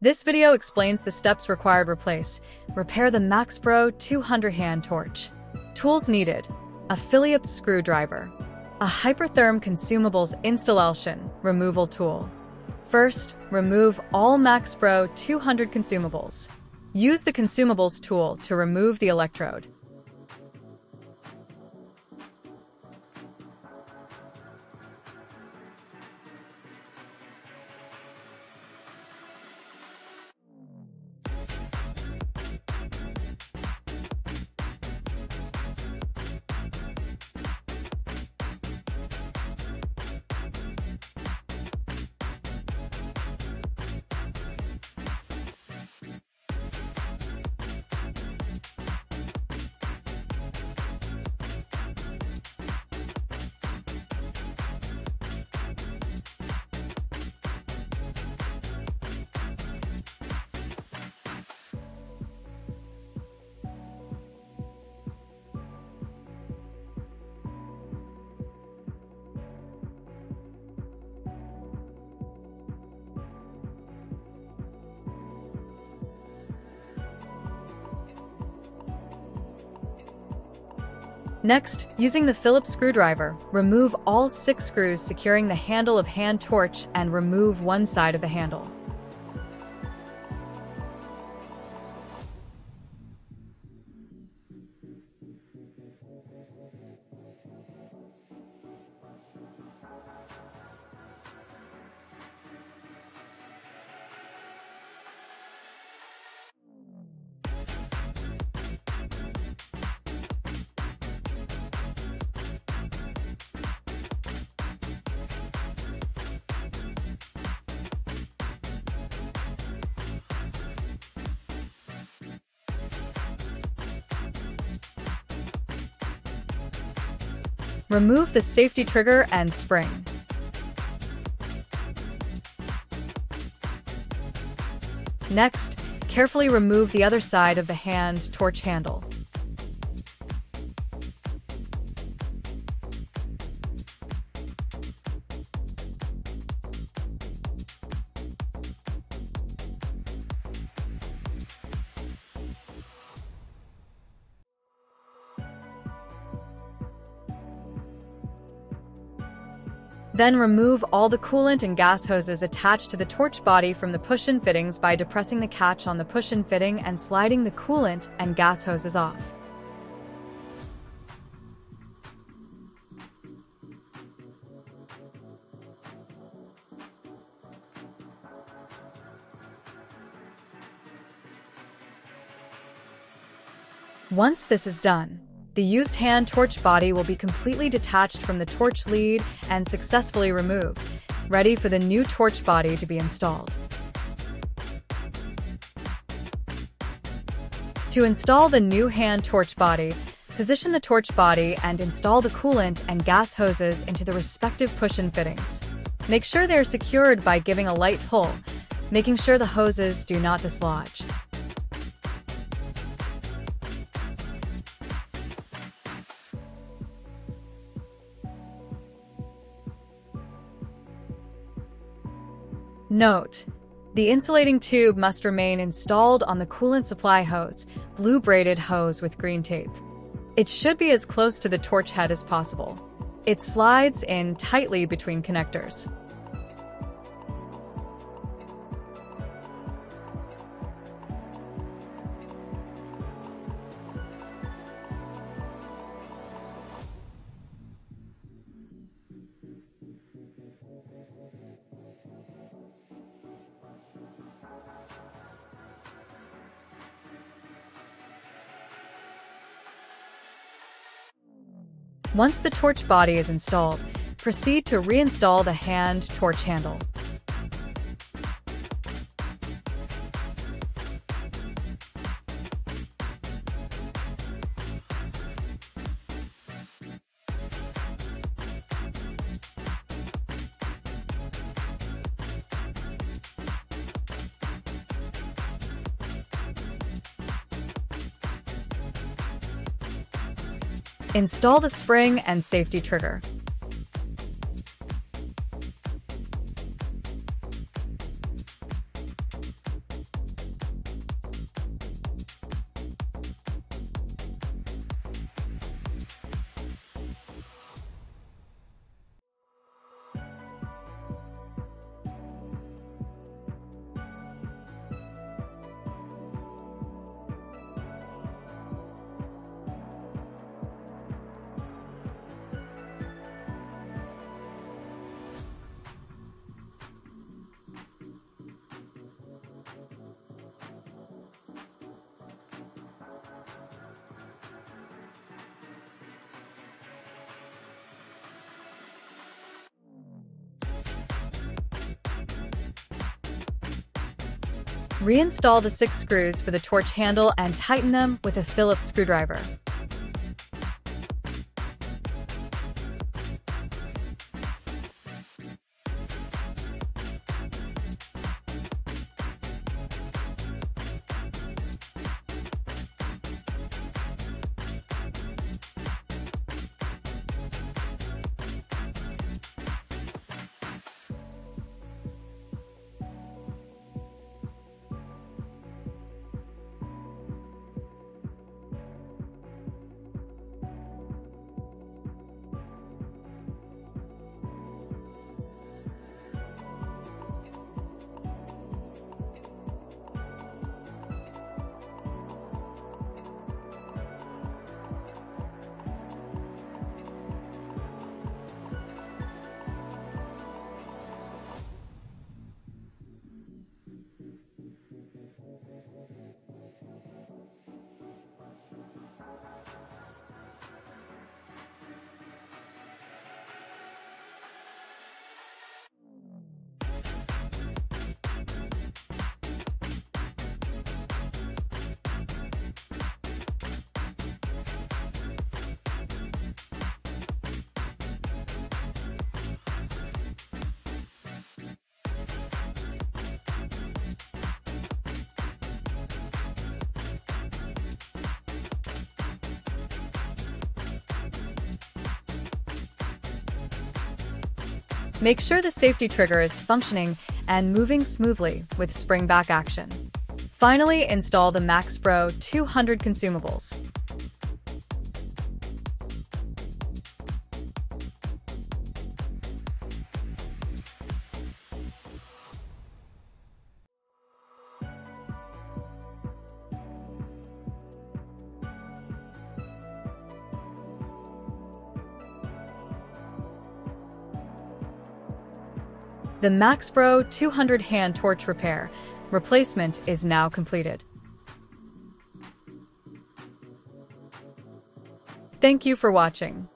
This video explains the steps required to repair the MAXPRO200 hand torch. Tools needed: a Phillips screwdriver, a Hypertherm consumables installation removal tool. First, remove all MAXPRO200 consumables. Use the consumables tool to remove the electrode. Next, using the Phillips screwdriver, remove all 6 screws securing the handle of hand torch and remove one side of the handle. Remove the safety trigger and spring. Next, carefully remove the other side of the hand torch handle. Then remove all the coolant and gas hoses attached to the torch body from the push-in fittings by depressing the catch on the push-in fitting and sliding the coolant and gas hoses off. Once this is done, the used hand torch body will be completely detached from the torch lead and successfully removed, ready for the new torch body to be installed. To install the new hand torch body, position the torch body and install the coolant and gas hoses into the respective push-in fittings. Make sure they are secured by giving a light pull, making sure the hoses do not dislodge. Note: the insulating tube must remain installed on the coolant supply hose, blue braided hose with green tape. It should be as close to the torch head as possible. It slides in tightly between connectors. Once the torch body is installed, proceed to reinstall the hand torch handle. Install the spring and safety trigger. Reinstall the 6 screws for the torch handle and tighten them with a Phillips screwdriver. Make sure the safety trigger is functioning and moving smoothly with spring-back action. Finally, install the MAXPRO200 consumables. The MAXPRO200 hand torch repair replacement is now completed. Thank you for watching.